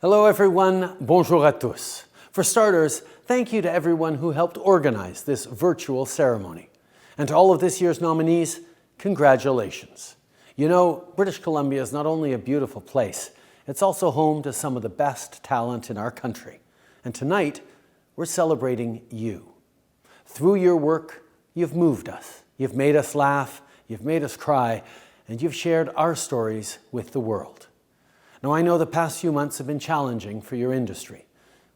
Hello everyone, bonjour à tous. For starters, thank you to everyone who helped organize this virtual ceremony. And to all of this year's nominees, congratulations. You know, British Columbia is not only a beautiful place, it's also home to some of the best talent in our country. And tonight, we're celebrating you. Through your work, you've moved us, you've made us laugh, you've made us cry, and you've shared our stories with the world. Now, I know the past few months have been challenging for your industry,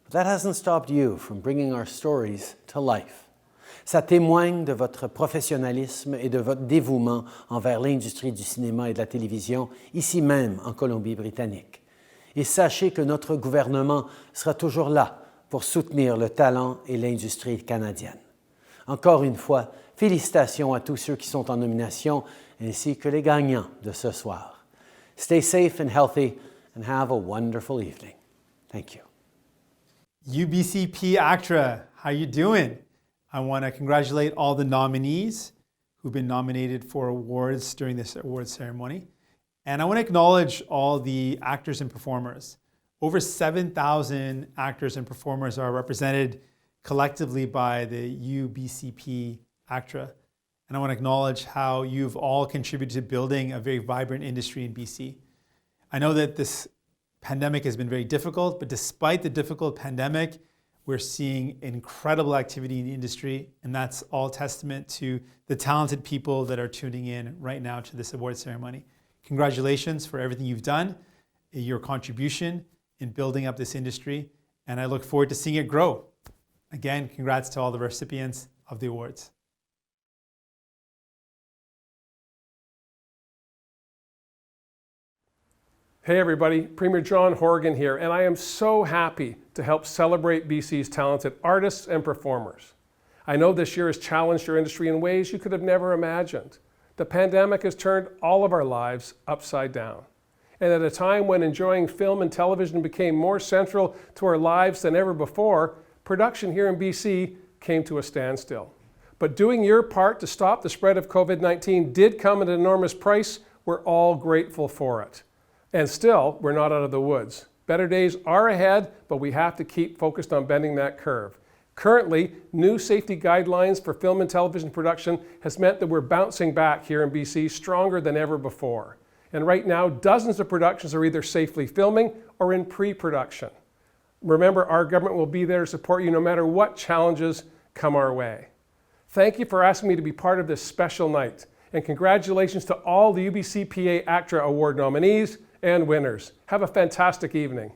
but that hasn't stopped you from bringing our stories to life. Ça témoigne de votre professionnalisme et de votre dévouement envers l'industrie du cinéma et de la télévision, ici même en Colombie-Britannique. Et sachez que notre gouvernement sera toujours là pour soutenir le talent et l'industrie canadienne. Encore une fois, félicitations à tous ceux qui sont en nomination, ainsi que les gagnants de ce soir. Stay safe and healthy, and have a wonderful evening. Thank you. UBCP ACTRA, how you doing? I want to congratulate all the nominees who've been nominated for awards during this awards ceremony. And I want to acknowledge all the actors and performers. Over 7,000 actors and performers are represented collectively by the UBCP ACTRA. And I want to acknowledge how you've all contributed to building a very vibrant industry in BC. I know that this pandemic has been very difficult, but despite the difficult pandemic, we're seeing incredible activity in the industry, and that's all testament to the talented people that are tuning in right now to this award ceremony. Congratulations for everything you've done, your contribution in building up this industry, and I look forward to seeing it grow. Again, congrats to all the recipients of the awards. Hey everybody, Premier John Horgan here, and I am so happy to help celebrate BC's talented artists and performers. I know this year has challenged your industry in ways you could have never imagined. The pandemic has turned all of our lives upside down. And at a time when enjoying film and television became more central to our lives than ever before, production here in BC came to a standstill. But doing your part to stop the spread of COVID-19 did come at an enormous price. We're all grateful for it. And still, we're not out of the woods. Better days are ahead, but we have to keep focused on bending that curve. Currently, new safety guidelines for film and television production has meant that we're bouncing back here in BC stronger than ever before. And right now, dozens of productions are either safely filming or in pre-production. Remember, our government will be there to support you no matter what challenges come our way. Thank you for asking me to be part of this special night. And congratulations to all the UBCPA ACTRA Award nominees and winners. Have a fantastic evening.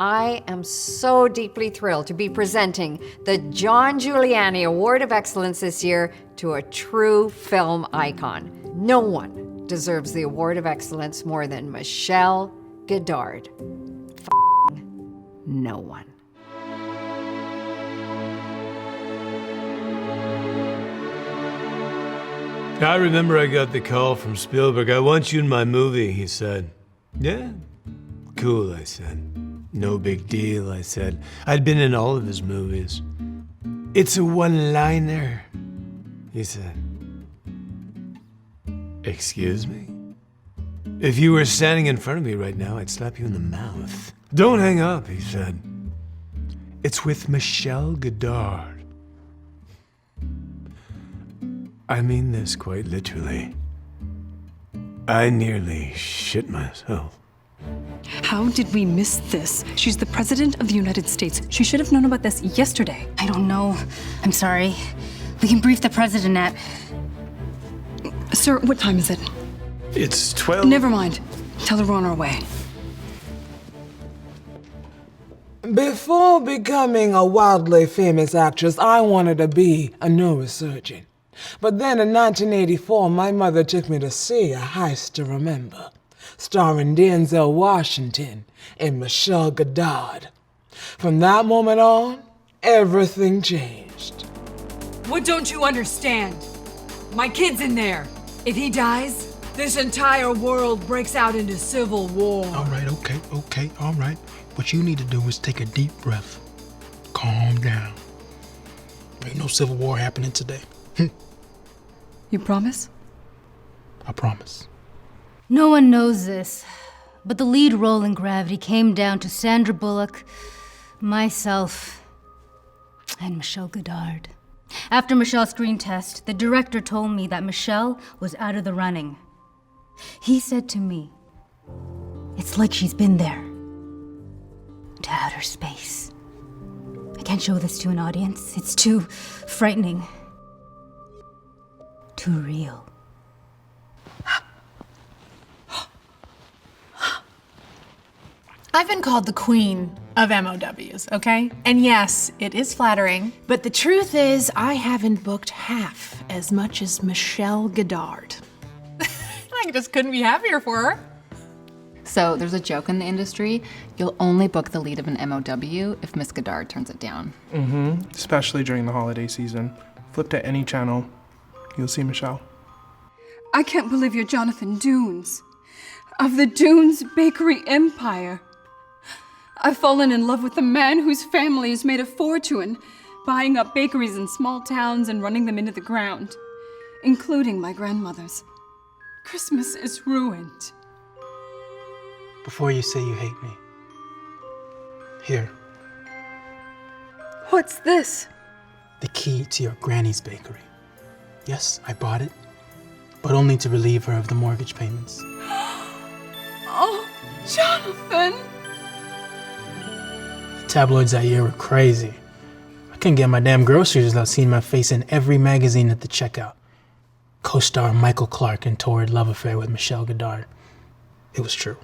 I am so deeply thrilled to be presenting the John Giuliani Award of Excellence this year to a true film icon. No one deserves the Award of Excellence more than Michelle Godard. No one. I remember I got the call from Spielberg. I want you in my movie, he said. Yeah, cool, I said. No big deal, I said. I'd been in all of his movies. It's a one-liner, he said. Excuse me? If you were standing in front of me right now, I'd slap you in the mouth. Don't hang up, he said. It's with Michelle Godard. I mean this quite literally. I nearly shit myself. How did we miss this? She's the President of the United States. She should have known about this yesterday. I don't know. I'm sorry. We can brief the President at... Sir, what time is it? It's 12. Never mind. Tell her we're on our way. Before becoming a wildly famous actress, I wanted to be a neurosurgeon. But then in 1984, my mother took me to see A Heist to Remember, starring Denzel Washington and Michelle Godard. From that moment on, everything changed. What don't you understand? My kid's in there. If he dies, this entire world breaks out into civil war. All right, okay, all right. What you need to do is take a deep breath. Calm down. There ain't no civil war happening today. You promise? I promise. No one knows this, But the lead role in Gravity came down to Sandra Bullock, myself, and Michelle Goddard. After Michelle's screen test, the director told me that Michelle was out of the running. He said to me, "It's like she's been there, to outer space." I can't show this to an audience. It's too frightening. Too real. I've been called the queen of MOWs, okay? And yes, it is flattering, but the truth is I haven't booked half as much as Michelle Goddard. I just couldn't be happier for her. So there's a joke in the industry. You'll only book the lead of an MOW if Miss Goddard turns it down. Especially during the holiday season. Flip to any channel, you'll see Michelle. I can't believe you're Jonathan Dunes, of the Dunes Bakery Empire. I've fallen in love with a man whose family has made a fortune buying up bakeries in small towns and running them into the ground, including my grandmother's. Christmas is ruined. Before you say you hate me, here, What's this? the key to your granny's bakery. Yes, I bought it, but only to relieve her of the mortgage payments. Oh, Jonathan! Tabloids that year were crazy. I couldn't get my damn groceries without seeing my face in every magazine at the checkout. Co-star Michael Clark in torrid love affair with Michelle Goddard. It was true.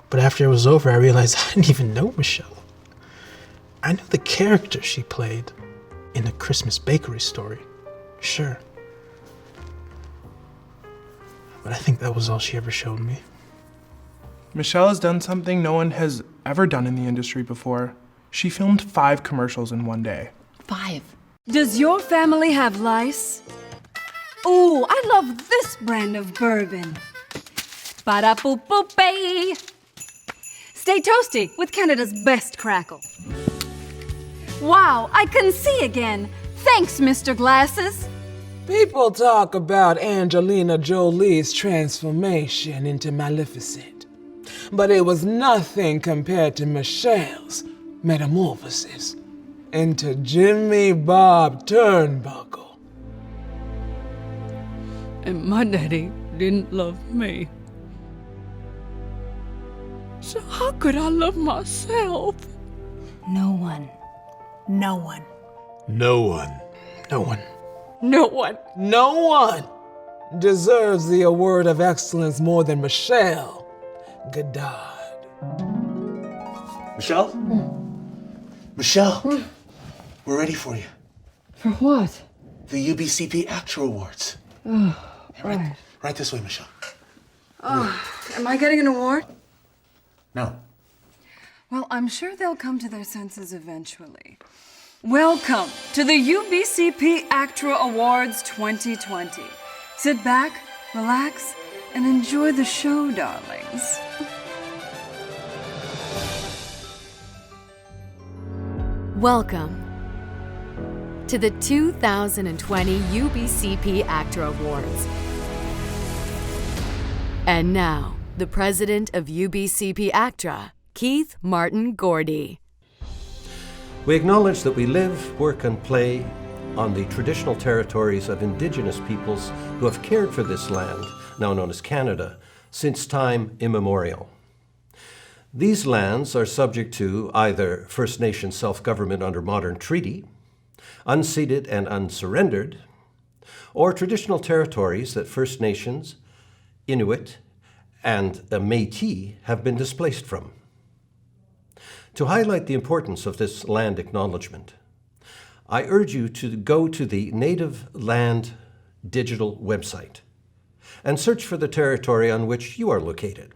But after it was over, I realized I didn't even know Michelle. I knew the character she played in the Christmas Bakery story, sure. But I think that was all she ever showed me. Michelle has done something no one has ever done in the industry before. She filmed 5 commercials in one day. 5. Does your family have lice? Ooh, I love this brand of bourbon. Ba-da-boop-boop-bay. Stay toasty with Canada's best crackle. Wow, I can see again. Thanks, Mr. Glasses. People talk about Angelina Jolie's transformation into Maleficent, but it was nothing compared to Michelle's metamorphosis into Jimmy Bob Turnbuckle. And my daddy didn't love me. So how could I love myself? No one. No one. No one. No one. No one. No one deserves the award of excellence more than Michelle Goddard. Michelle? Michelle, we're ready for you. For what? The UBCP ACTRA Awards. Oh, right. Right this way, Michelle. Oh, am I getting an award? No. Well, I'm sure they'll come to their senses eventually. Welcome to the UBCP ACTRA Awards 2020. Sit back, relax, and enjoy the show, darlings. Welcome to the 2020 UBCP ACTRA Awards. And now, the president of UBCP ACTRA, Keith Martin Gordy. We acknowledge that we live, work, and play on the traditional territories of Indigenous peoples who have cared for this land, now known as Canada, since time immemorial. These lands are subject to either First Nation self-government under modern treaty, unceded and unsurrendered, or traditional territories that First Nations, Inuit, and Métis have been displaced from. To highlight the importance of this land acknowledgement, I urge you to go to the Native Land digital website and search for the territory on which you are located.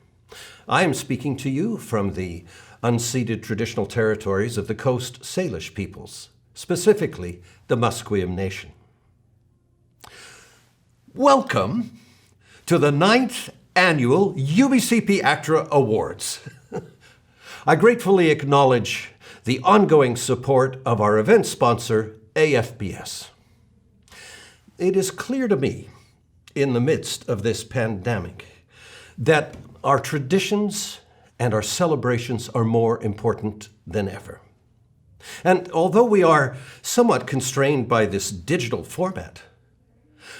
I am speaking to you from the unceded traditional territories of the Coast Salish peoples, specifically the Musqueam Nation. Welcome to the 9th Annual UBCP ACTRA Awards. I gratefully acknowledge the ongoing support of our event sponsor, AFBS. It is clear to me, in the midst of this pandemic, that Our traditions and our celebrations are more important than ever. And although we are somewhat constrained by this digital format,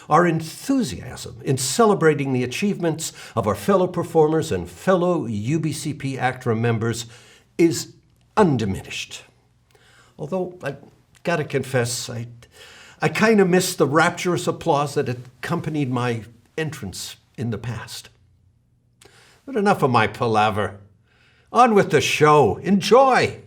our enthusiasm in celebrating the achievements of our fellow performers and fellow UBCP ACTRA members is undiminished. Although I gotta confess, I kind of miss the rapturous applause that accompanied my entrance in the past. But enough of my palaver. On with the show. Enjoy!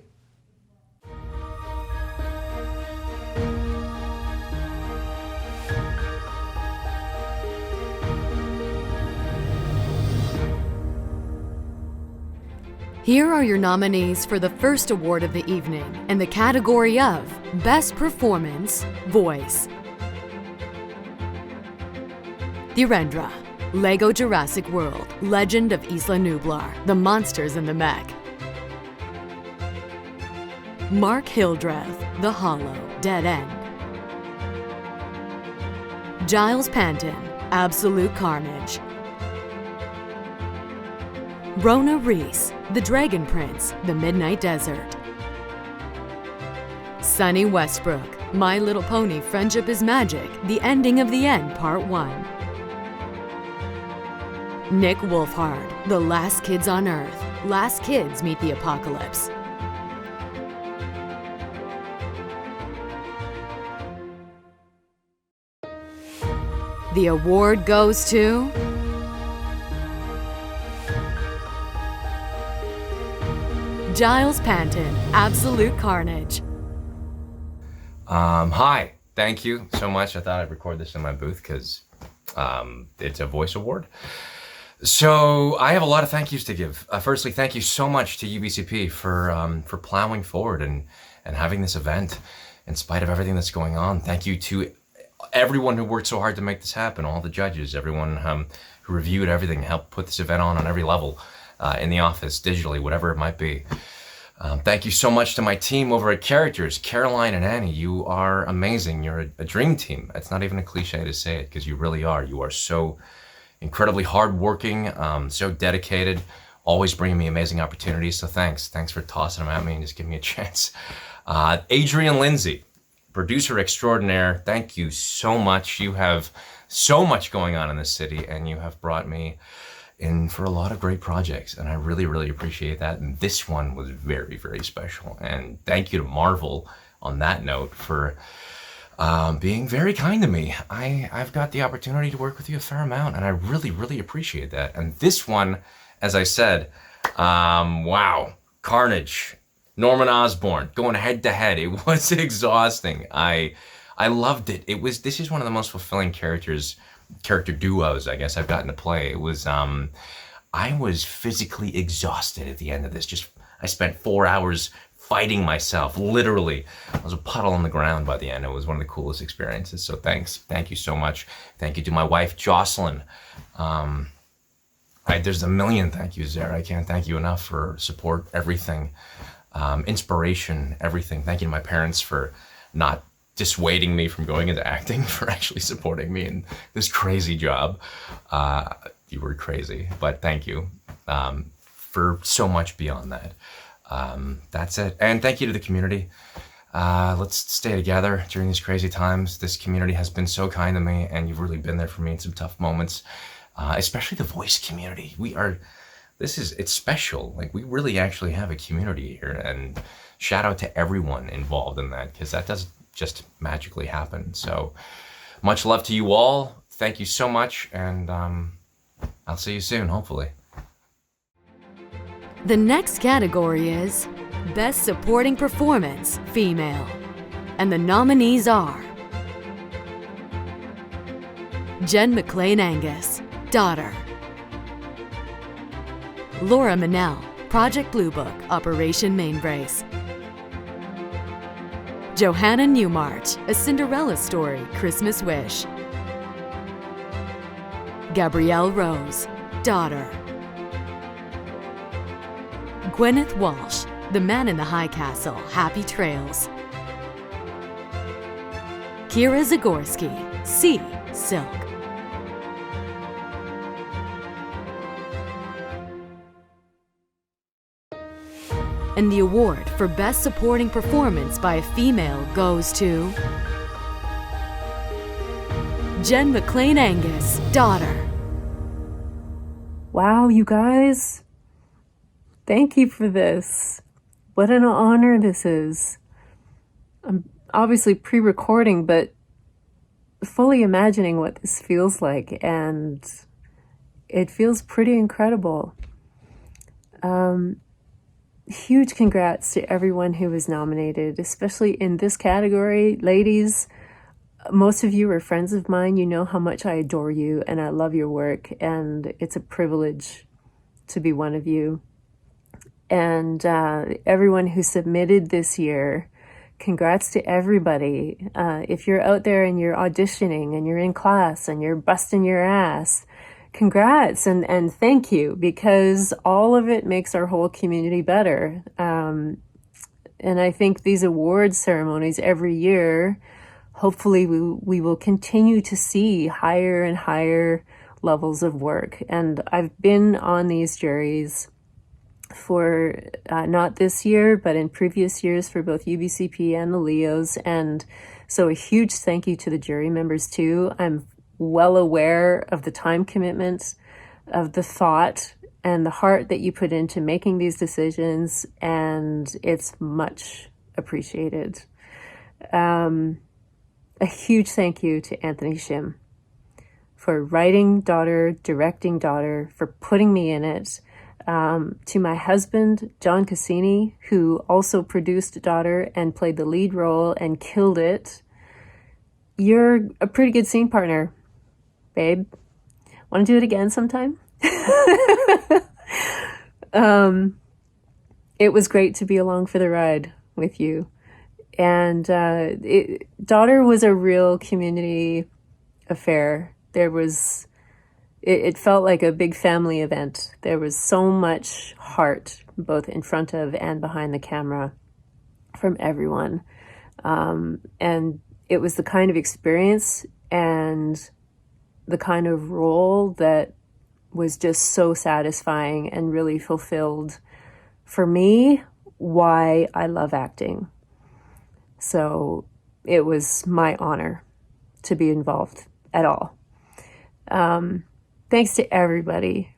Here are your nominees for the first award of the evening in the category of Best Performance, Voice. Dhirendra, Lego Jurassic World, Legend of Isla Nublar, The Monsters in the Mech. Mark Hildreth, The Hollow, Dead End. Giles Panton, Absolute Carnage. Rona Reese, The Dragon Prince, The Midnight Desert. Sunny Westbrook, My Little Pony Friendship is Magic, The Ending of the End, Part 1. Nick Wolfhard, The Last Kids on Earth, Last Kids Meet the Apocalypse. The award goes to Giles Panton, Absolute Carnage. Hi, thank you so much. I thought I'd record this in my booth because it's a voice award. So I have a lot of thank yous to give. Firstly, thank you so much to UBCP for plowing forward and having this event in spite of everything that's going on. Thank you to everyone who worked so hard to make this happen, all the judges, everyone who reviewed everything, helped put this event on every level. In the office, digitally, whatever it might be. Thank you so much to my team over at Characters, Caroline and Annie. You are amazing. You're a dream team. It's not even a cliche to say it because you really are. You are so incredibly hardworking, so dedicated, always bringing me amazing opportunities. So thanks. Thanks for tossing them at me and just giving me a chance. Adrian Lindsay, producer extraordinaire. Thank you so much. You have so much going on in this city and you have brought me in for a lot of great projects, and I really, really appreciate that. And this one was very, very special. And thank you to Marvel on that note for being very kind to me. I've got the opportunity to work with you a fair amount, and I really, really appreciate that. And this one, as I said, wow, Carnage, Norman Osborn, going head to head. It was exhausting. I loved it. This is one of the most fulfilling character duos, I guess, I've gotten to play. It was, I was physically exhausted at the end of this. I spent 4 hours fighting myself, literally. I was a puddle on the ground by the end. It was one of the coolest experiences, so thanks. Thank you so much. Thank you to my wife, Jocelyn. There's a million thank yous there. I can't thank you enough for support, everything. Inspiration, everything. Thank you to my parents for not dissuading me from going into acting, for actually supporting me in this crazy job. You were crazy, but thank you for so much beyond that. That's it. And thank you to the community. Let's stay together during these crazy times. This community has been so kind to me, and you've really been there for me in some tough moments, especially the voice community. It's special. Like, we really actually have a community here, and shout out to everyone involved in that, because that doesn't just magically happen. So much love to you all. Thank you so much, and I'll see you soon, hopefully. The next category is Best Supporting Performance, Female. And the nominees are Jen McLean Angus, Daughter. Laura Manell, Project Blue Book, Operation Mainbrace. Johanna Newmarch, A Cinderella Story, Christmas Wish. Gabrielle Rose, Daughter. Gwyneth Walsh, The Man in the High Castle, Happy Trails. Kira Zagorski, Sea, Silk. And the award for Best Supporting Performance by a Female goes to Jen McLean Angus, Daughter. Wow, you guys. Thank you for this. What an honor this is. I'm obviously pre-recording, but fully imagining what this feels like, and it feels pretty incredible. Huge congrats to everyone who was nominated, especially in this category. Ladies, most of you are friends of mine. You know how much I adore you and I love your work, and it's a privilege to be one of you. And everyone who submitted this year, congrats to everybody. If you're out there and you're auditioning and you're in class and you're busting your ass, congrats and thank you, because all of it makes our whole community better. And I think these awards ceremonies every year, hopefully we will continue to see higher and higher levels of work. And I've been on these juries for not this year, but in previous years for both UBCP and the Leos. And so a huge thank you to the jury members too. I'm well aware of the time commitments, of the thought and the heart that you put into making these decisions, and it's much appreciated. A huge thank you to Anthony Shim for writing Daughter, directing Daughter, for putting me in it. To my husband, John Cassini, who also produced Daughter and played the lead role and killed it. You're a pretty good scene partner, babe. Want to do it again sometime? It was great to be along for the ride with you. And Daughter was a real community affair. It felt like a big family event. There was so much heart, both in front of and behind the camera, from everyone. And it was the kind of experience and the kind of role that was just so satisfying and really fulfilled for me why I love acting. So it was my honor to be involved at all. Thanks to everybody.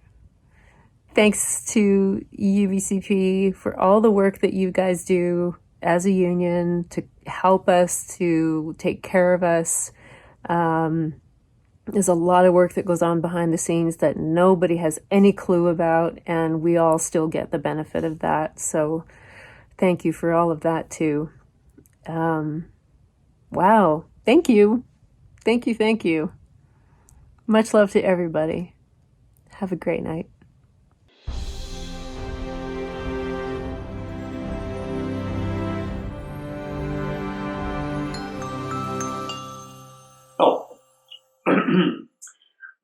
Thanks to UBCP for all the work that you guys do as a union to help us, to take care of us. There's a lot of work that goes on behind the scenes that nobody has any clue about, and we all still get the benefit of that. So thank you for all of that too. Wow. Thank you. Thank you. Thank you. Much love to everybody. Have a great night.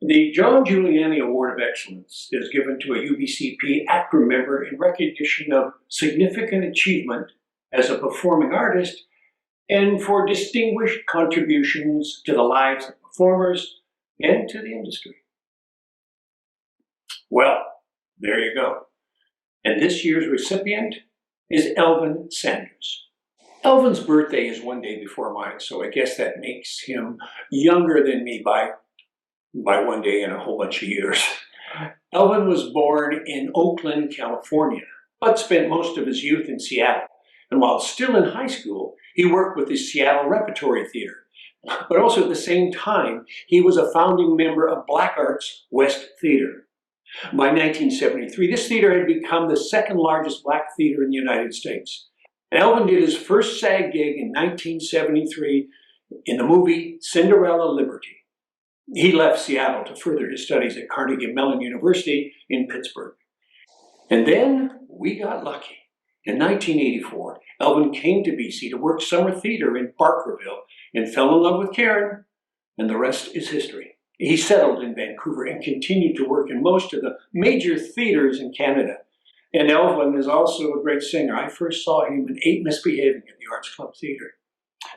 The John Giuliani Award of Excellence is given to a UBCP ACTRA member in recognition of significant achievement as a performing artist and for distinguished contributions to the lives of performers and to the industry. Well, there you go. And this year's recipient is Elvin Sanders. Elvin's birthday is one day before mine, so I guess that makes him younger than me by one day and a whole bunch of years. Elvin was born in Oakland, California, but spent most of his youth in Seattle. And while still in high school, he worked with the Seattle Repertory Theater. But also at the same time, he was a founding member of Black Arts West Theater. By 1973, this theater had become the second largest black theater in the United States. And Elvin did his first SAG gig in 1973 in the movie Cinderella Liberty. He left Seattle to further his studies at Carnegie Mellon University in Pittsburgh. And then we got lucky. In 1984, Elvin came to BC to work summer theater in Barkerville and fell in love with Karen, and the rest is history. He settled in Vancouver and continued to work in most of the major theaters in Canada. And Elvin is also a great singer. I first saw him in 8 Misbehaving at the Arts Club Theater.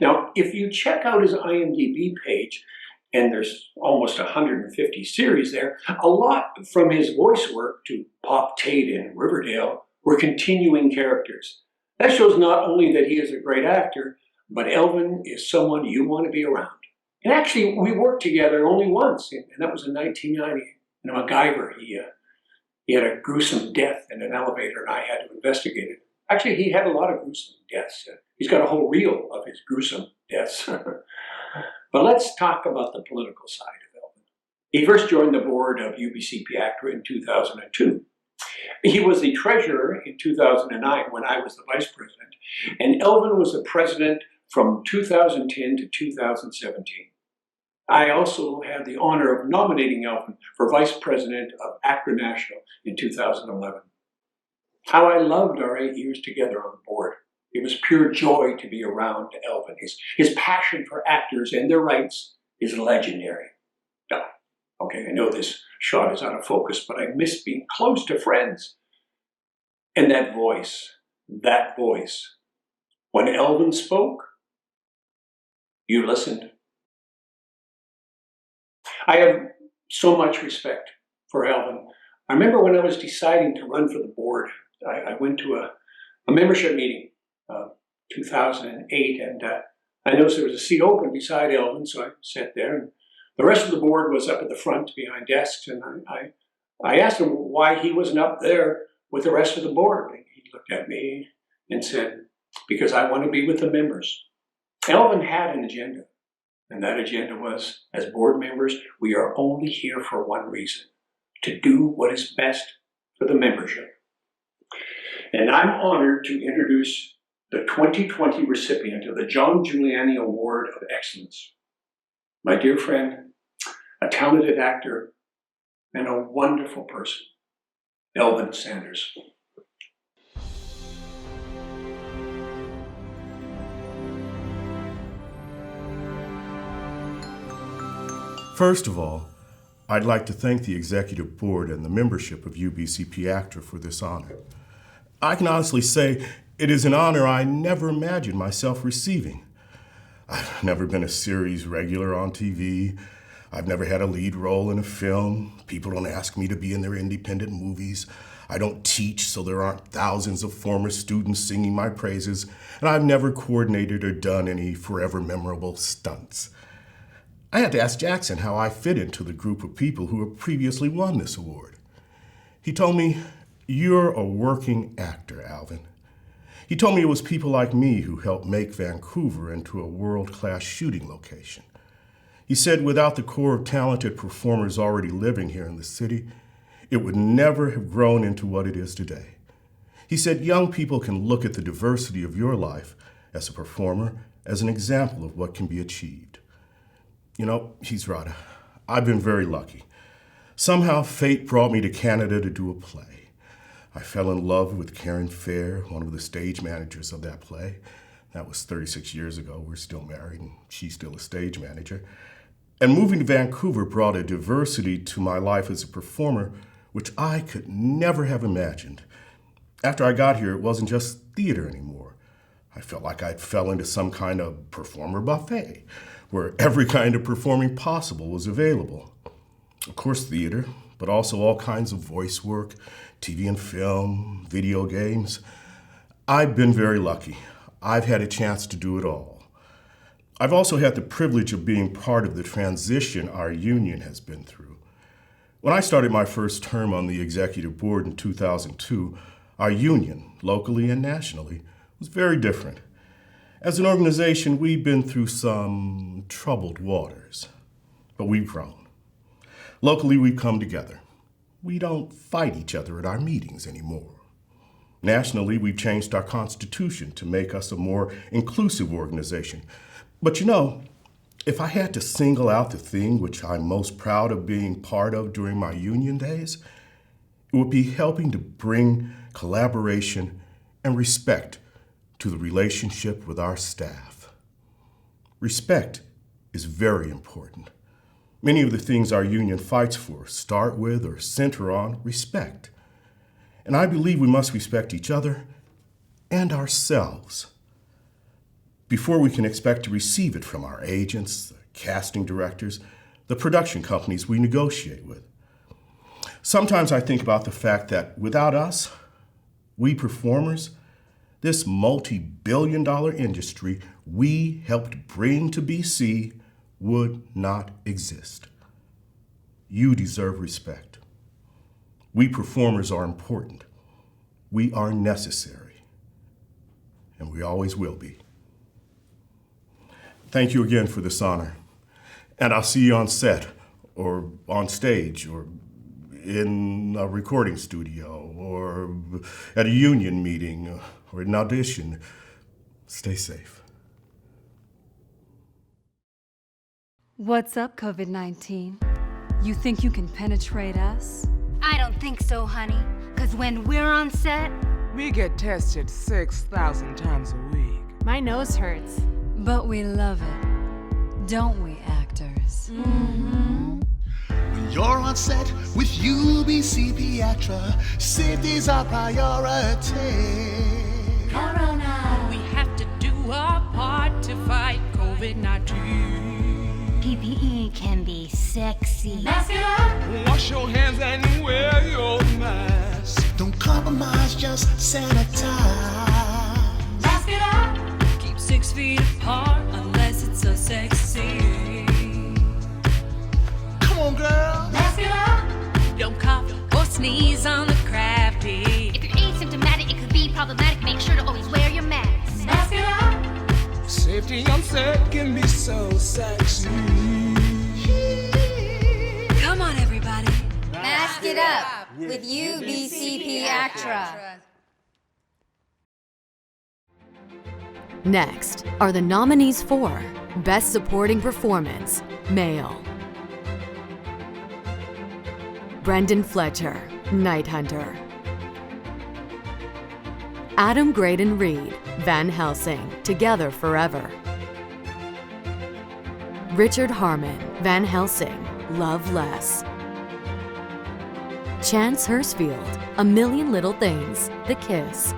Now, if you check out his IMDb page, and there's almost 150 series there, a lot from his voice work to Pop Tate in Riverdale were continuing characters. That shows not only that he is a great actor, but Elvin is someone you want to be around. And actually, we worked together only once, and that was in 1990. In MacGyver, he had a gruesome death in an elevator, and I had to investigate it. Actually, he had a lot of gruesome deaths. He's got a whole reel of his gruesome deaths. But let's talk about the political side of Elvin. He first joined the board of UBCP ACTRA in 2002. He was the treasurer in 2009 when I was the vice president, and Elvin was the president from 2010 to 2017. I also had the honor of nominating Elvin for vice president of ACTRA National in 2011. How I loved our 8 years together on the board. It was pure joy to be around Elvin. His passion for actors and their rights is legendary. No, okay, I know this shot is out of focus, but I miss being close to friends. And that voice, when Elvin spoke, you listened. I have so much respect for Elvin. I remember when I was deciding to run for the board, I went to a membership meeting, 2008, and I noticed there was a seat open beside Elvin, so I sat there, and the rest of the board was up at the front behind desks, and I asked him why he wasn't up there with the rest of the board. And he looked at me and said, because I want to be with the members. Elvin had an agenda, and that agenda was, as board members, we are only here for one reason, to do what is best for the membership. And I'm honored to introduce the 2020 recipient of the John Giuliani Award of Excellence. My dear friend, a talented actor, and a wonderful person, Elvin Sanders. First of all, I'd like to thank the Executive Board and the membership of UBCP ACTRA for this honor. I can honestly say it is an honor I never imagined myself receiving. I've never been a series regular on TV. I've never had a lead role in a film. People don't ask me to be in their independent movies. I don't teach, so there aren't thousands of former students singing my praises, and I've never coordinated or done any forever memorable stunts. I had to ask Jackson how I fit into the group of people who had previously won this award. He told me, "You're a working actor, Alvin." He told me it was people like me who helped make Vancouver into a world-class shooting location. He said without the core of talented performers already living here in the city, it would never have grown into what it is today. He said young people can look at the diversity of your life as a performer as an example of what can be achieved. You know, he's right. I've been very lucky. Somehow fate brought me to Canada to do a play. I fell in love with Karen Fair, one of the stage managers of that play. That was 36 years ago. We're still married, and she's still a stage manager. And moving to Vancouver brought a diversity to my life as a performer, which I could never have imagined. After I got here, it wasn't just theater anymore. I felt like I'd fell into some kind of performer buffet, where every kind of performing possible was available. Of course, theater, but also all kinds of voice work, TV and film, video games. I've been very lucky. I've had a chance to do it all. I've also had the privilege of being part of the transition our union has been through. When I started my first term on the executive board in 2002, our union, locally and nationally, was very different. As an organization, we've been through some troubled waters, but we've grown. Locally, we've come together. We don't fight each other at our meetings anymore. Nationally, we've changed our constitution to make us a more inclusive organization. But you know, if I had to single out the thing which I'm most proud of being part of during my union days, it would be helping to bring collaboration and respect to the relationship with our staff. Respect is very important. Many of the things our union fights for start with or center on respect. And I believe we must respect each other and ourselves before we can expect to receive it from our agents, the casting directors, the production companies we negotiate with. Sometimes I think about the fact that without us, We performers, this multi-billion-dollar industry we helped bring to BC would not exist. You deserve respect. We performers are important. We are necessary. And we always will be. Thank you again for this honor. And I'll see you on set, or on stage, or in a recording studio, or at a union meeting, or an audition. Stay safe. What's up, COVID-19? You think you can penetrate us? I don't think so, honey. Cause when we're on set, we get tested 6,000 times a week. My nose hurts. But we love it, don't we, actors? Mm-hmm. When you're on set with UBCP ACTRA, safety's our priority. Corona. We have to do our part to fight COVID-19. PPE can be sexy. Mask it up. Wash your hands and wear your mask. Don't compromise, just sanitize. Mask it up. Keep 6 feet apart unless it's so sexy. Come on, girl. Mask it up. Don't cough or sneeze on the crafty. If you're asymptomatic, it could be problematic. Make sure to always wear your mask. Mask it up. Safety on set can be so sexy. Come on, everybody. Mask it up with UBCP ACTRA. Next are the nominees for Best Supporting Performance, Male. Brendan Fletcher, Night Hunter. Adam Graydon Reed, Van Helsing, Together Forever. Richard Harmon, Van Helsing, Love Less. Chance Hurstfield, A Million Little Things, The Kiss.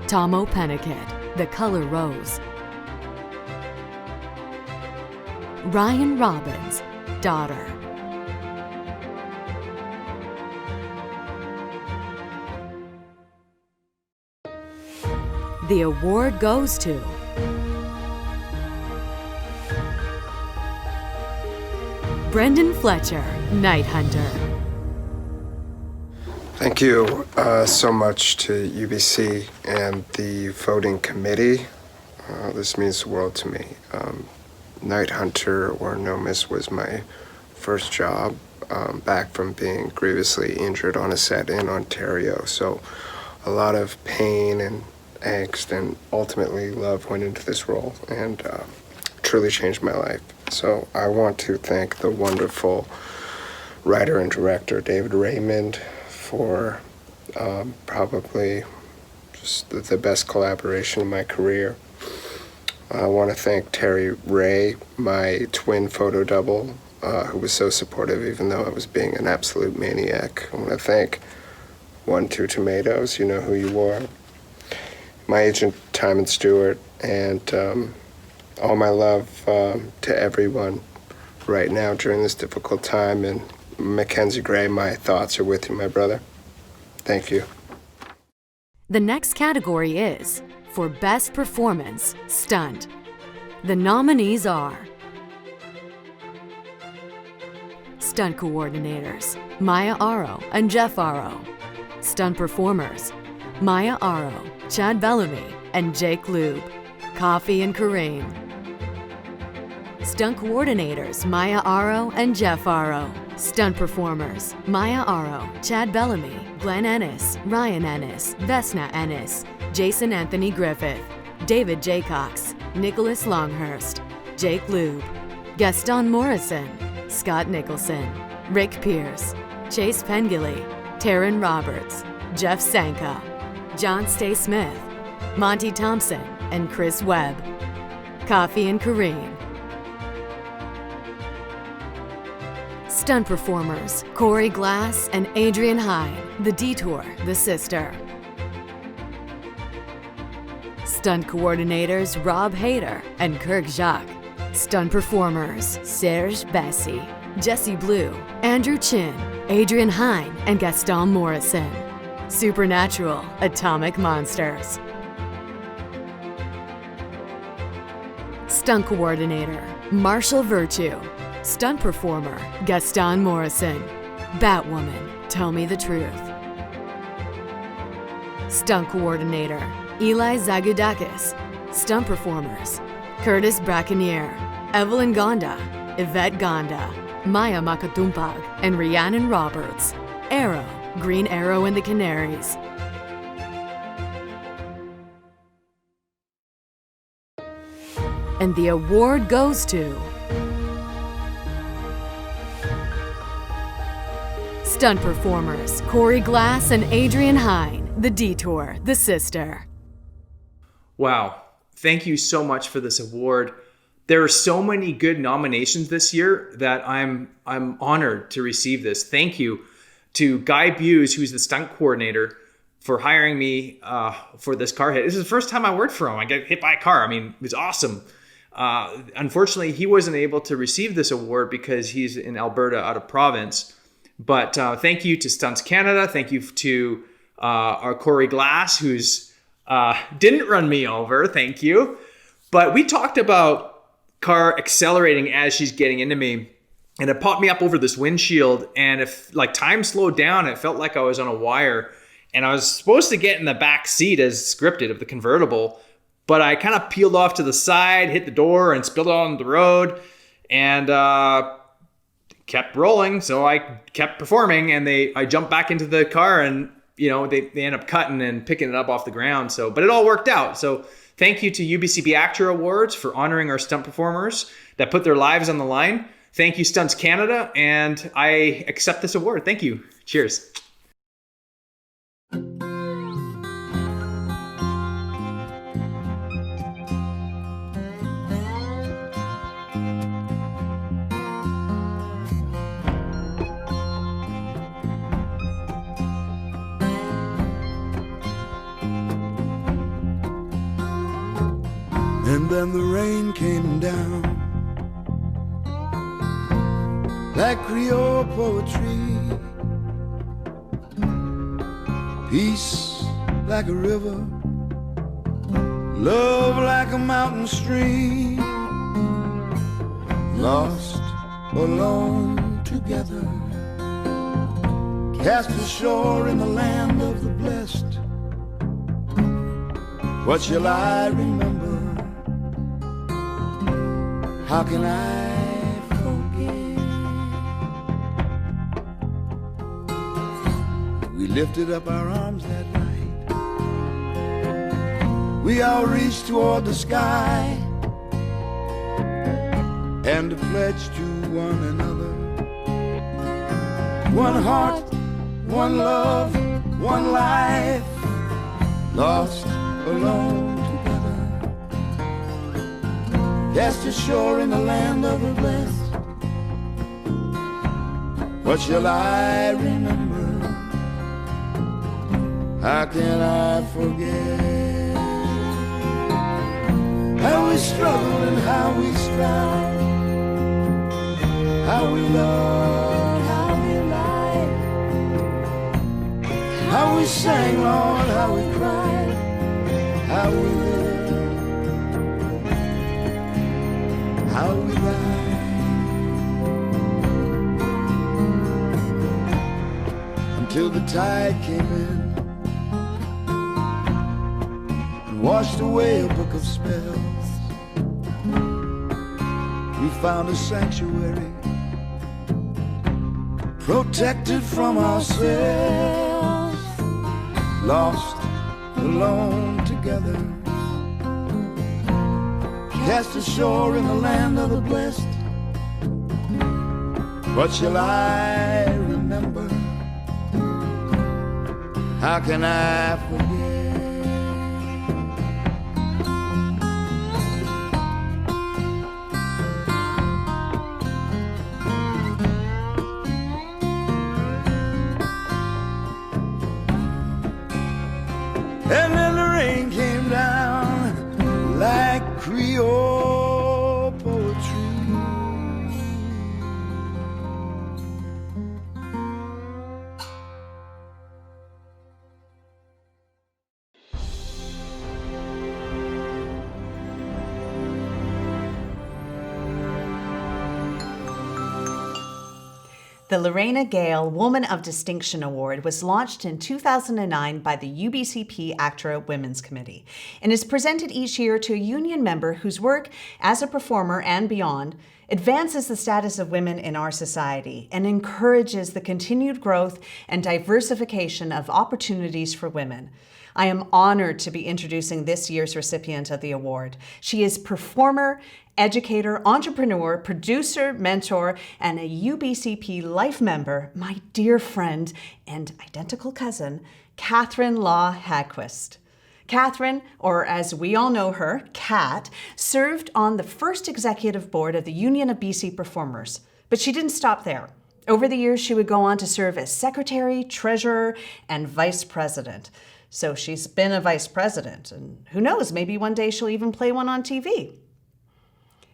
Tomo Pennicott, The Color Rose. Ryan Robbins, Daughter. The award goes to Brendan Fletcher, Night Hunter. Thank you so much to UBC and the voting committee. This means the world to me. Night Hunter, or Nomis, was my first job back from being grievously injured on a set in Ontario. So a lot of pain and angst and ultimately love went into this role, and truly changed my life. So I want to thank the wonderful writer and director David Raymond for probably just the best collaboration in my career. I want to thank Terry Ray, my twin photo double, who was so supportive even though I was being an absolute maniac. I want to thank 1-2 Tomatoes, you know who you are, my agent Timon Stewart, and all my love to everyone right now during this difficult time. And Mackenzie Gray, my thoughts are with you, my brother. Thank you. The next category is for Best Performance, Stunt. The nominees are Stunt Coordinators, Maya Aro and Jeff Aro. Stunt Performers, Maya Aro, Chad Bellamy, and Jake Lube. Coffee and Kareem. Stunt Coordinators, Maya Aro and Jeff Aro. Stunt Performers, Maya Aro, Chad Bellamy, Glenn Ennis, Ryan Ennis, Vesna Ennis, Jason Anthony Griffith, David Jaycox, Nicholas Longhurst, Jake Lube, Gaston Morrison, Scott Nicholson, Rick Pierce, Chase Pengilly, Taryn Roberts, Jeff Sanka, John Stay Smith, Monty Thompson, and Chris Webb. Coffee and Kareem. Stunt Performers, Corey Glass and Adrian Hine, The Detour, The Sister. Stunt Coordinators, Rob Hayter and Kirk Jacques. Stunt Performers, Serge Bessie, Jesse Blue, Andrew Chin, Adrian Hine, and Gaston Morrison. Supernatural Atomic Monsters. Stunt Coordinator, Marshall Virtue. Stunt Performer, Gaston Morrison. Batwoman, Tell Me the Truth. Stunt Coordinator, Eli Zagudakis. Stunt Performers, Curtis Brackenier, Evelyn Gonda, Yvette Gonda, Maya Makatumpag, and Rhiannon Roberts. Arrow, Green Arrow and the Canaries. And the award goes to Stunt Performers, Corey Glass and Adrian Hine. The Detour, The Sister. Wow. Thank you so much for this award. There are so many good nominations this year that I'm honored to receive this. Thank you to Guy Buse, who's the stunt coordinator, for hiring me for this car hit. This is the first time I worked for him. I got hit by a car. I mean, it was awesome. Unfortunately, he wasn't able to receive this award because he's in Alberta out of province. But thank you to Stunts Canada. Thank you to our Corey Glass, who's didn't run me over. Thank you. But we talked about car accelerating as she's getting into me, and it popped me up over this windshield, and if like time slowed down, it felt like I was on a wire, and I was supposed to get in the back seat as scripted of the convertible, but I kind of peeled off to the side, hit the door, and spilled on the road, and kept rolling. So I kept performing, and I jumped back into the car, and they end up cutting and picking it up off the ground. So, but it all worked out. So thank you to UBCP ACTRA Awards for honoring our stunt performers that put their lives on the line. Thank you, Stunts Canada, and I accept this award. Thank you. Cheers. And then the rain came down like Creole poetry. Peace like a river, love like a mountain stream. Lost, alone, together, cast ashore in the land of the blessed. What shall I remember? How can I forget? We lifted up our arms that night. We all reached toward the sky and pledged to one another. One heart, one love, one life. Lost, alone, cast ashore in the land of the blessed. What shall I remember? How can I forget? How we struggled and how we strive, how we loved, how we lied, how we sang, Lord, how we cried, how we lived, how we died. Until the tide came in and washed away a book of spells. We found a sanctuary, protected from ourselves. Lost, alone, together, cast ashore in the land of the blessed. What shall I remember? How can I forget? And then the rain came down like Creole poetry. The Lorena Gale Woman of Distinction Award was launched in 2009 by the UBCP ACTRA Women's Committee and is presented each year to a union member whose work as a performer and beyond advances the status of women in our society and encourages the continued growth and diversification of opportunities for women. I am honored to be introducing this year's recipient of the award. She is performer, educator, entrepreneur, producer, mentor, and a UBCP life member, my dear friend and identical cousin, Catherine Law Hagquist. Catherine, or as we all know her, Kat, served on the first executive board of the Union of BC Performers, but she didn't stop there. Over the years, she would go on to serve as secretary, treasurer, and vice president. So she's been a vice president, and who knows, maybe one day she'll even play one on TV.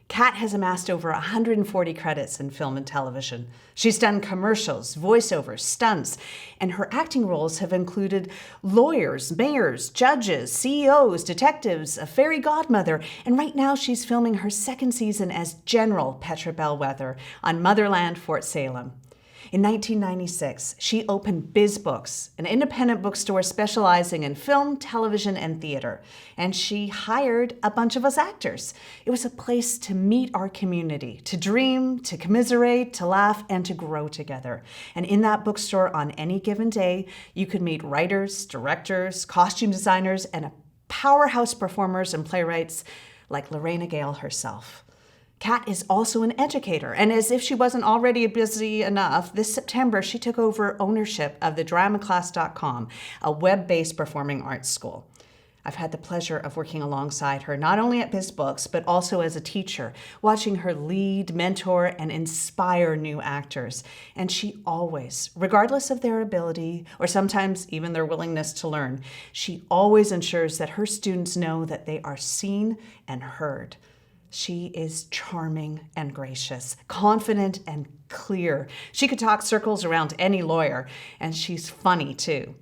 Kat has amassed over 140 credits in film and television. She's done commercials, voiceovers, stunts, and her acting roles have included lawyers, mayors, judges, CEOs, detectives, a fairy godmother, and right now she's filming her second season as General Petra Bellwether on Motherland, Fort Salem. In 1996, she opened Biz Books, an independent bookstore specializing in film, television, and theater. And she hired a bunch of us actors. It was a place to meet our community, to dream, to commiserate, to laugh, and to grow together. And in that bookstore on any given day, you could meet writers, directors, costume designers, and powerhouse performers and playwrights like Lorena Gale herself. Kat is also an educator, and as if she wasn't already busy enough, this September she took over ownership of the dramaclass.com, a web-based performing arts school. I've had the pleasure of working alongside her, not only at Biz Books, but also as a teacher, watching her lead, mentor, and inspire new actors. And she always, regardless of their ability, or sometimes even their willingness to learn, she always ensures that her students know that they are seen and heard. She is charming and gracious, confident and clear. She could talk circles around any lawyer, and she's funny too.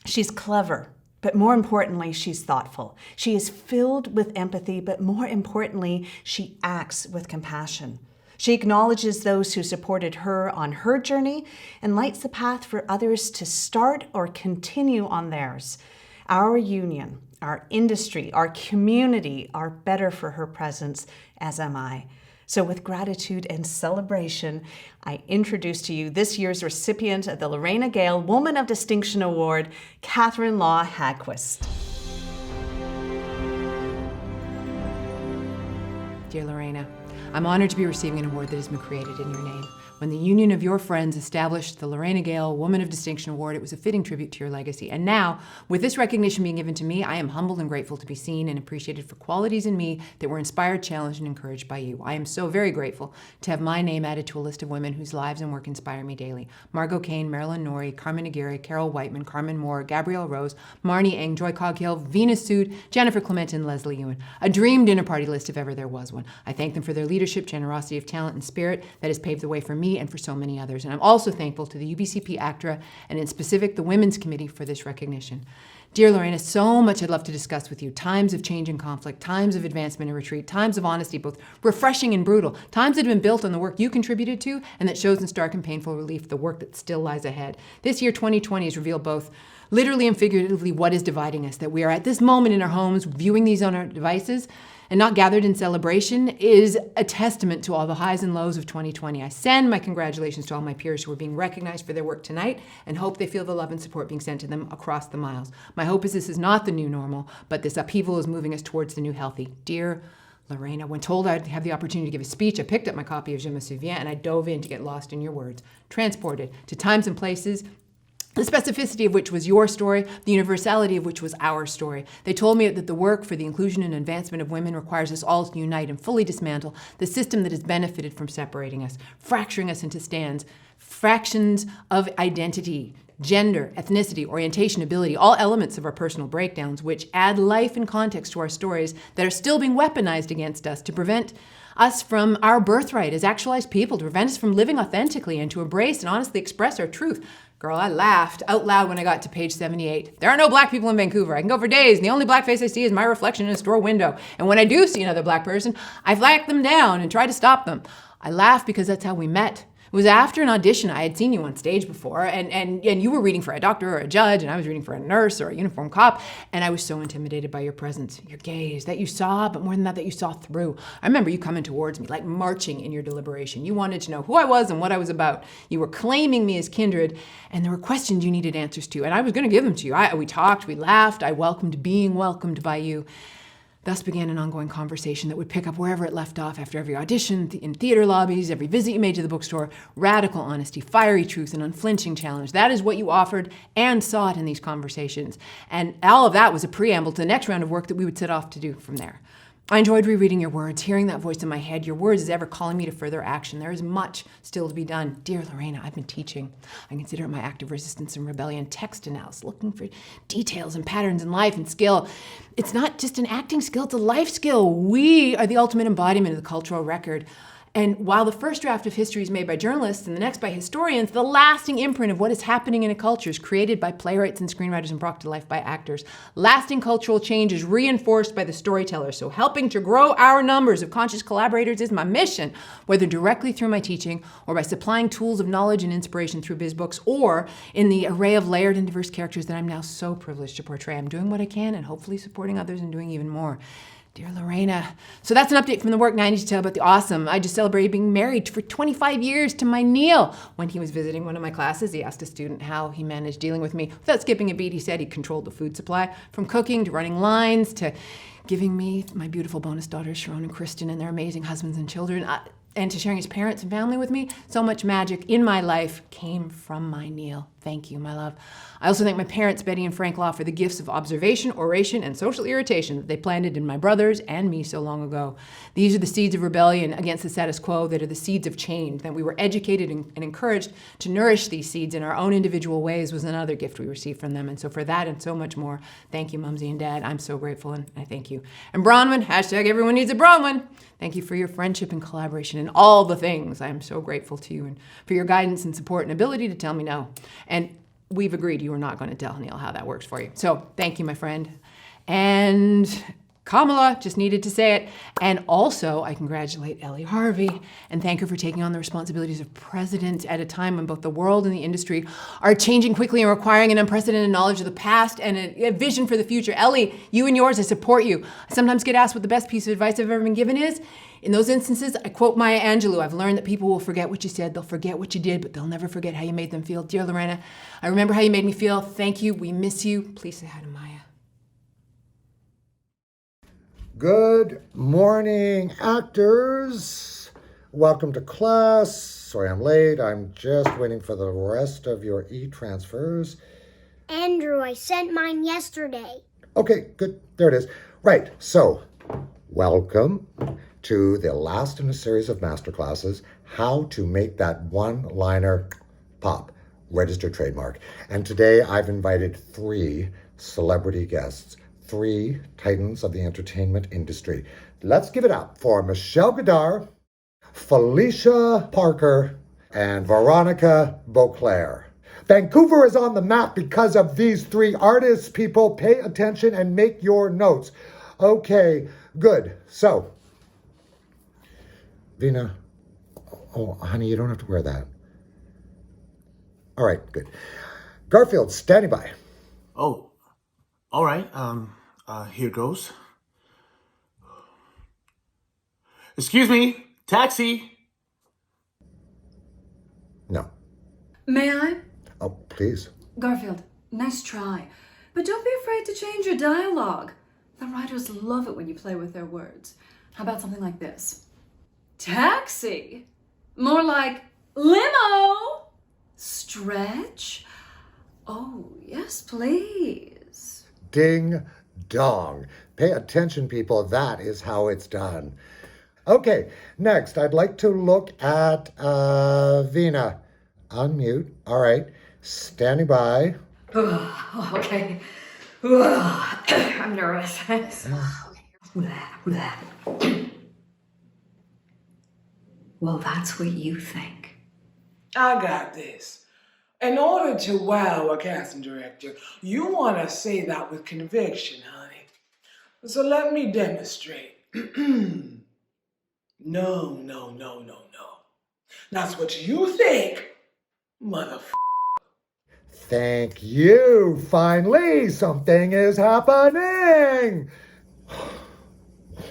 She's clever, but more importantly, she's thoughtful. She is filled with empathy, but more importantly, she acts with compassion. She acknowledges those who supported her on her journey and lights the path for others to start or continue on theirs. Our union, our industry, our community are better for her presence, as am I. So with gratitude and celebration, I introduce to you this year's recipient of the Lorena Gale Woman of Distinction Award, Catherine Law Hagquist. Dear Lorena, I'm honored to be receiving an award that has been created in your name. When the union of your friends established the Lorena Gale Woman of Distinction Award, it was a fitting tribute to your legacy. And now, with this recognition being given to me, I am humbled and grateful to be seen and appreciated for qualities in me that were inspired, challenged, and encouraged by you. I am so very grateful to have my name added to a list of women whose lives and work inspire me daily. Margot Kane, Marilyn Norrie, Carmen Aguirre, Carol Whiteman, Carmen Moore, Gabrielle Rose, Marnie Eng, Joy Coghill, Venus Sood, Jennifer Clement, and Leslie Ewan. A dream dinner party list if ever there was one. I thank them for their leadership, generosity of talent, and spirit that has paved the way for me and for so many others. And I'm also thankful to the UBCP ACTRA, and in specific the Women's Committee, for this recognition. Dear Lorena, so much I'd love to discuss with you. Times of change and conflict, times of advancement and retreat, times of honesty, both refreshing and brutal, times that have been built on the work you contributed to and that shows in stark and painful relief the work that still lies ahead. This year, 2020, has revealed both literally and figuratively what is dividing us, that we are at this moment in our homes viewing these on our devices and not gathered in celebration is a testament to all the highs and lows of 2020. I send my congratulations to all my peers who are being recognized for their work tonight and hope they feel the love and support being sent to them across the miles. My hope is this is not the new normal, but this upheaval is moving us towards the new healthy. Dear Lorena, when told I'd have the opportunity to give a speech, I picked up my copy of Je me souviens and I dove in to get lost in your words, transported to times and places the specificity of which was your story, the universality of which was our story. They told me that the work for the inclusion and advancement of women requires us all to unite and fully dismantle the system that has benefited from separating us, fracturing us into stands, fractions of identity, gender, ethnicity, orientation, ability, all elements of our personal breakdowns, which add life and context to our stories that are still being weaponized against us to prevent us from our birthright as actualized people, to prevent us from living authentically and to embrace and honestly express our truth. Girl, I laughed out loud when I got to page 78. There are no black people in Vancouver. I can go for days, and the only black face I see is my reflection in a store window. And when I do see another black person, I flag them down and try to stop them. I laugh because that's how we met. It was after an audition. I had seen you on stage before, and you were reading for a doctor or a judge, and I was reading for a nurse or a uniformed cop, and I was so intimidated by your presence, your gaze, that you saw, but more than that you saw through. I remember you coming towards me, like marching in your deliberation. You wanted to know who I was and what I was about. You were claiming me as kindred, and there were questions you needed answers to, and I was going to give them to you. We talked, we laughed, I welcomed being welcomed by you. Thus began an ongoing conversation that would pick up wherever it left off after every audition, in theater lobbies, every visit you made to the bookstore. Radical honesty, fiery truth, and unflinching challenge. That is what you offered and sought in these conversations. And all of that was a preamble to the next round of work that we would set off to do from there. I enjoyed rereading your words, hearing that voice in my head. Your words is ever calling me to further action. There is much still to be done. Dear Lorena, I've been teaching. I consider it my act of resistance and rebellion, text analysis, looking for details and patterns in life and skill. It's not just an acting skill, it's a life skill. We are the ultimate embodiment of the cultural record. And while the first draft of history is made by journalists and the next by historians, the lasting imprint of what is happening in a culture is created by playwrights and screenwriters and brought to life by actors. Lasting cultural change is reinforced by the storyteller. So helping to grow our numbers of conscious collaborators is my mission, whether directly through my teaching or by supplying tools of knowledge and inspiration through biz books or in the array of layered and diverse characters that I'm now so privileged to portray. I'm doing what I can and hopefully supporting others and doing even more. Dear Lorena. So that's an update from the work. Now I need to tell about the awesome. I just celebrated being married for 25 years to my Neil. When he was visiting one of my classes, he asked a student how he managed dealing with me. Without skipping a beat, he said he controlled the food supply, from cooking to running lines to giving me my beautiful bonus daughters, Sharon and Kristen, and their amazing husbands and children, and to sharing his parents and family with me. So much magic in my life came from my Neil. Thank you, my love. I also thank my parents, Betty and Frank Law, for the gifts of observation, oration, and social irritation that they planted in my brothers and me so long ago. These are the seeds of rebellion against the status quo that are the seeds of change. That we were educated and encouraged to nourish these seeds in our own individual ways was another gift we received from them. And so for that and so much more, thank you, Mumsy and Dad. I'm so grateful, and I thank you. And Bronwyn, hashtag everyone needs a Bronwyn. Thank you for your friendship and collaboration and all the things. I am so grateful to you and for your guidance and support and ability to tell me no. And we've agreed you are not going to tell Neil how that works for you. So thank you, my friend. And Kamala just needed to say it. And also, I congratulate Ellie Harvey and thank her for taking on the responsibilities of president at a time when both the world and the industry are changing quickly and requiring an unprecedented knowledge of the past and a vision for the future. Ellie, you and yours, I support you. I sometimes get asked what the best piece of advice I've ever been given is. In those instances, I quote Maya Angelou. I've learned that people will forget what you said, they'll forget what you did, but they'll never forget how you made them feel. Dear Lorena, I remember how you made me feel. Thank you. We miss you. Please say hi to Maya. Good morning, actors. Welcome to class. Sorry I'm late. I'm just waiting for the rest of your e-transfers. Andrew, I sent mine yesterday. Okay, good. There it is. Right, so welcome to the last in a series of masterclasses, how to make that one-liner pop, registered trademark. And today I've invited 3 celebrity guests, 3 titans of the entertainment industry. Let's give it up for Michelle Godard, Felicia Parker, and Veronica Beauclair. Vancouver is on the map because of these 3 artists. People, pay attention and make your notes. Okay, good. So, Vina, oh, honey, you don't have to wear that. All right, good. Garfield, standing by. Oh, all right. Here goes. Excuse me, taxi. No. May I? Oh, please. Garfield, nice try. But don't be afraid to change your dialogue. The writers love it when you play with their words. How about something like this? Taxi. More like limo. Stretch. Oh, yes, please. Ding dong. Pay attention, people. That is how it's done. Okay, next, I'd like to look at Vina. Unmute. All right. Standing by. Oh, okay. I'm nervous. Well, that's what you think. I got this. In order to wow a casting director, you want to say that with conviction, honey. So let me demonstrate. No. That's what you think, motherfucker. Thank you. Finally, something is happening.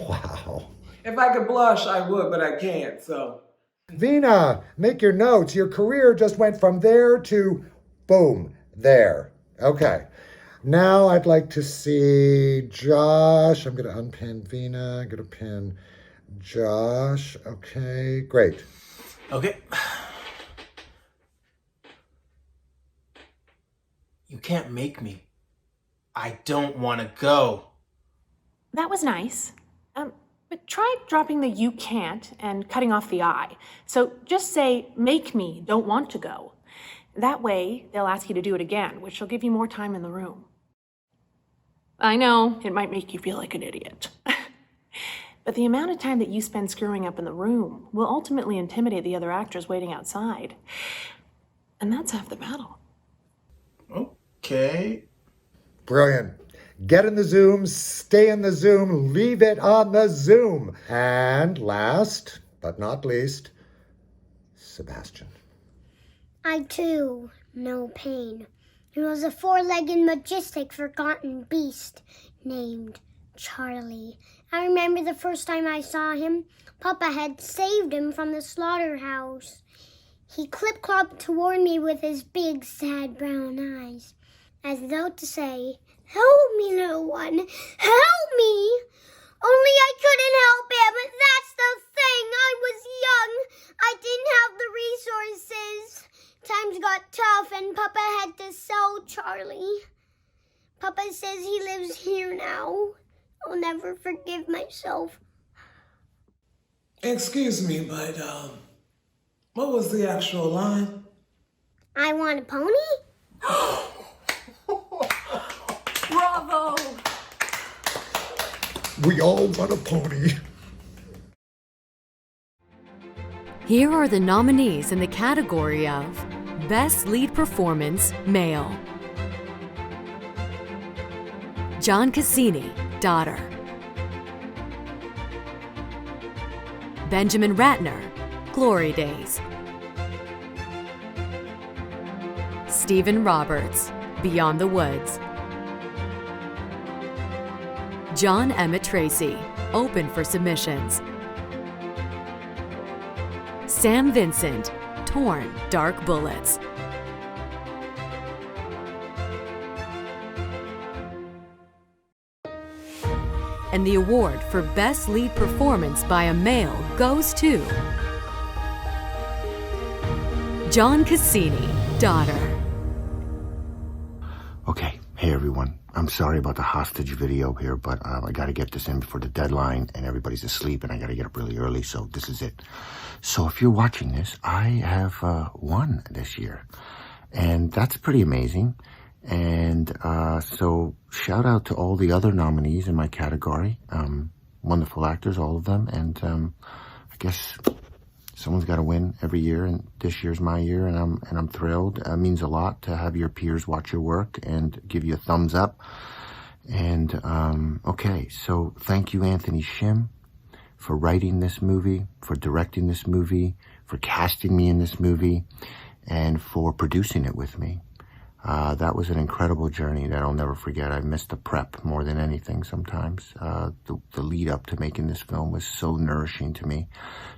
Wow. If I could blush, I would, but I can't, so. Vina, make your notes. Your career just went from there to boom, there. Okay. Now I'd like to see Josh. I'm going to unpin Vina. I'm going to pin Josh. Okay, great. Okay. You can't make me. I don't want to go. That was nice. But try dropping the you can't and cutting off the I. So just say, make me, don't want to go. That way, they'll ask you to do it again, which will give you more time in the room. I know, it might make you feel like an idiot. But the amount of time that you spend screwing up in the room will ultimately intimidate the other actors waiting outside. And that's half the battle. Okay. Brilliant. Get in the Zoom, stay in the Zoom, leave it on the Zoom. And last but not least, Sebastian. I too know pain. There was a four-legged majestic forgotten beast named Charlie. I remember the first time I saw him, Papa had saved him from the slaughterhouse. He clip-clopped toward me with his big, sad brown eyes, as though to say, "Help me, little one, help me!" Only I couldn't help him. That's the thing. I was young. I didn't have the resources. Times got tough and Papa had to sell Charlie. Papa says he lives here now. I'll never forgive myself. Excuse me, but, what was the actual line? I want a pony? Bravo! We all want a pony. Here are the nominees in the category of Best Lead Performance, Male. John Cassini, Daughter. Benjamin Ratner, Glory Days. Stephen Roberts, Beyond the Woods. John Emmett Tracy, open for submissions. Sam Vincent, Torn, Dark Bullets. And the award for Best Lead Performance by a Male goes to John Cassini, Daughter. Okay, hey everyone. I'm sorry about the hostage video here, but I got to get this in before the deadline, and everybody's asleep, and I got to get up really early, so this is it. So if you're watching this, I have won this year, and that's pretty amazing. And so shout out to all the other nominees in my category, wonderful actors, all of them, and I guess someone's got to win every year, and this year's my year, and I'm thrilled. It means a lot to have your peers watch your work and give you a thumbs up. And okay, so thank you, Anthony Shim, for writing this movie, for directing this movie, for casting me in this movie, and for producing it with me. That was an incredible journey that I'll never forget. I missed the prep more than anything sometimes. The lead up to making this film was so nourishing to me.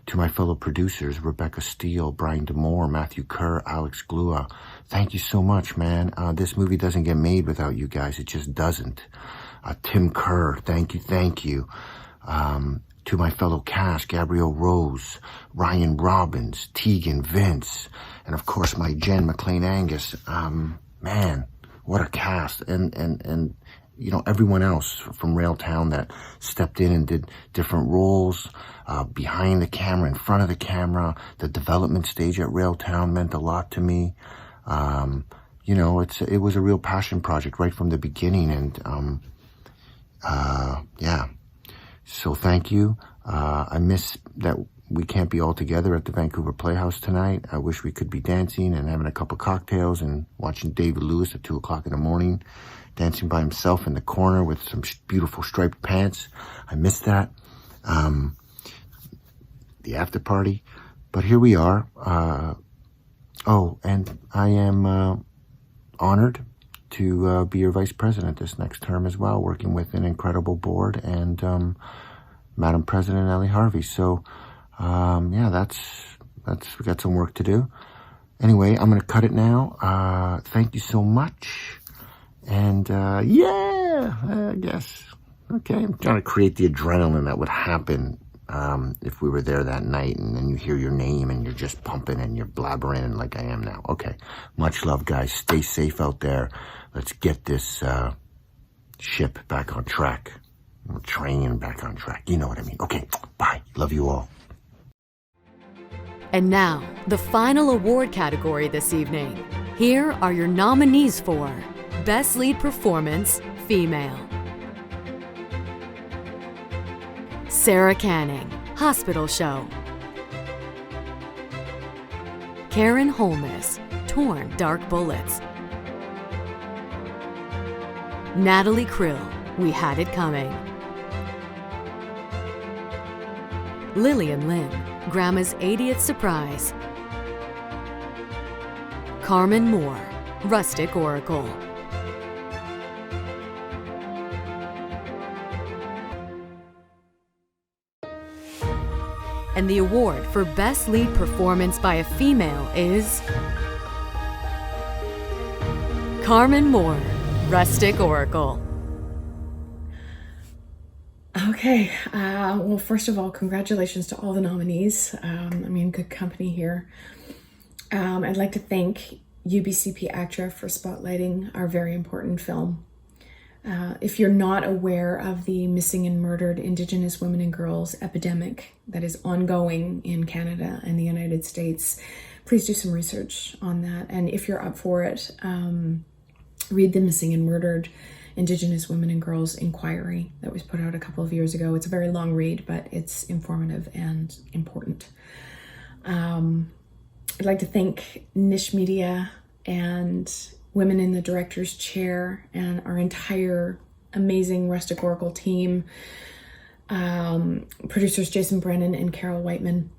To my fellow producers, Rebecca Steele, Brian Damore, Matthew Kerr, Alex Glua, thank you so much, man. This movie doesn't get made without you guys. It just doesn't. Tim Kerr, thank you. To my fellow cast, Gabrielle Rose, Ryan Robbins, Tegan Vince, and of course my Jen McLean Angus. Man, what a cast. And you know, everyone else from Railtown that stepped in and did different roles, behind the camera, in front of the camera. The development stage at Railtown meant a lot to me. You know, it was a real passion project right from the beginning, and yeah. So thank you. I miss that we can't be all together at the Vancouver Playhouse tonight. I wish we could be dancing and having a couple cocktails and watching David Lewis at 2 o'clock in the morning, dancing by himself in the corner with some beautiful striped pants. I miss that. The after party, But here we are. Oh, and I am honored to be your vice president this next term as well, working with an incredible board and Madam President Ellie Harvey. So, yeah, we got some work to do. Anyway, I'm going to cut it now. Thank you so much. And, yeah, I guess. Okay, I'm trying to create the adrenaline that would happen if we were there that night, and then you hear your name and you're just pumping and you're blabbering like I am now. Okay, much love, guys. Stay safe out there. Let's get this ship back on track. Train back on track. You know what I mean. Okay, bye. Love you all. And now, the final award category this evening. Here are your nominees for Best Lead Performance, Female. Sarah Canning, Hospital Show. Karen Holness, Torn Dark Bullets. Natalie Krill, We Had It Coming. Lillian Lim, Grandma's 80th Surprise. Carmen Moore, Rustic Oracle. And the award for Best Lead Performance by a Female is Carmen Moore, Rustic Oracle. Okay, well, first of all, congratulations to all the nominees. I'm in good company here. I'd like to thank UBCP ACTRA for spotlighting our very important film. If you're not aware of the missing and murdered Indigenous women and girls epidemic that is ongoing in Canada and the United States, please do some research on that. And if you're up for it, read the Missing and Murdered Indigenous Women and Girls Inquiry that was put out a couple of years ago. It's a very long read, but it's informative and important. I'd like to thank Niche Media and Women in the Director's Chair and our entire amazing Rustic Oracle team, producers Jason Brennan and Carol Whiteman,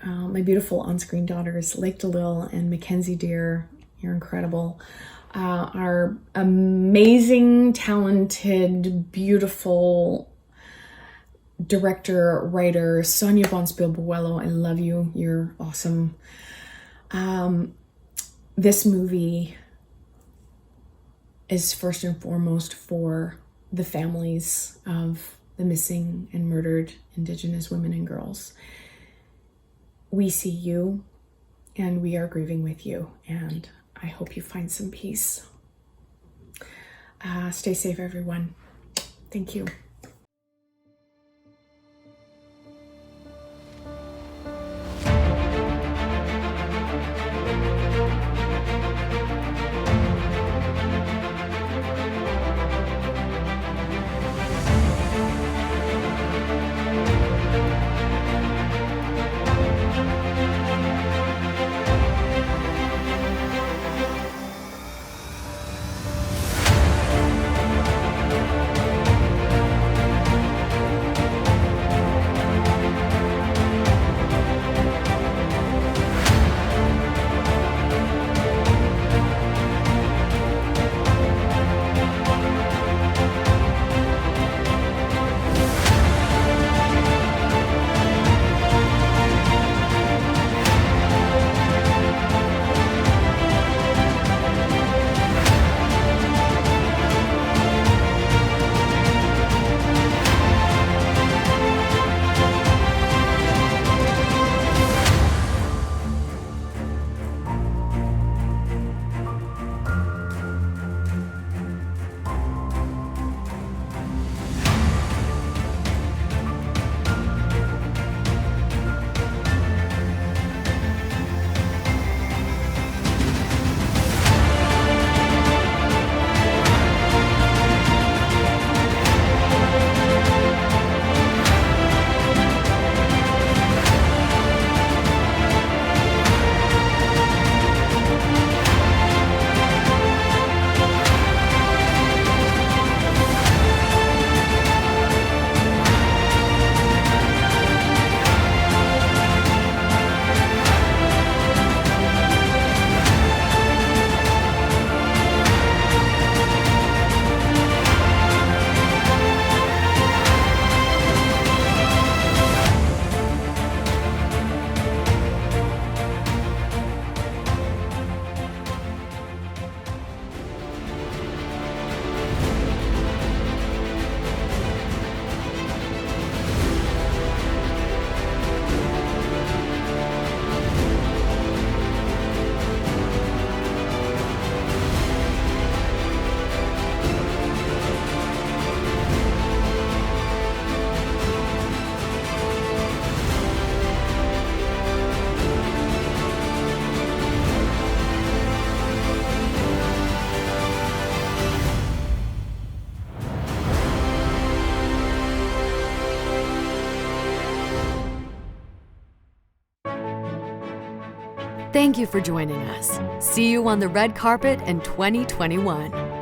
my beautiful on-screen daughters, Lake DeLille and Mackenzie Deer, you're incredible. Our amazing, talented, beautiful director, writer, Sonia Bonspiel-Buello, I love you, you're awesome. This movie is first and foremost for the families of the missing and murdered Indigenous women and girls. We see you and we are grieving with you, and I hope you find some peace. Stay safe, everyone. Thank you. Thank you for joining us. See you on the red carpet in 2021.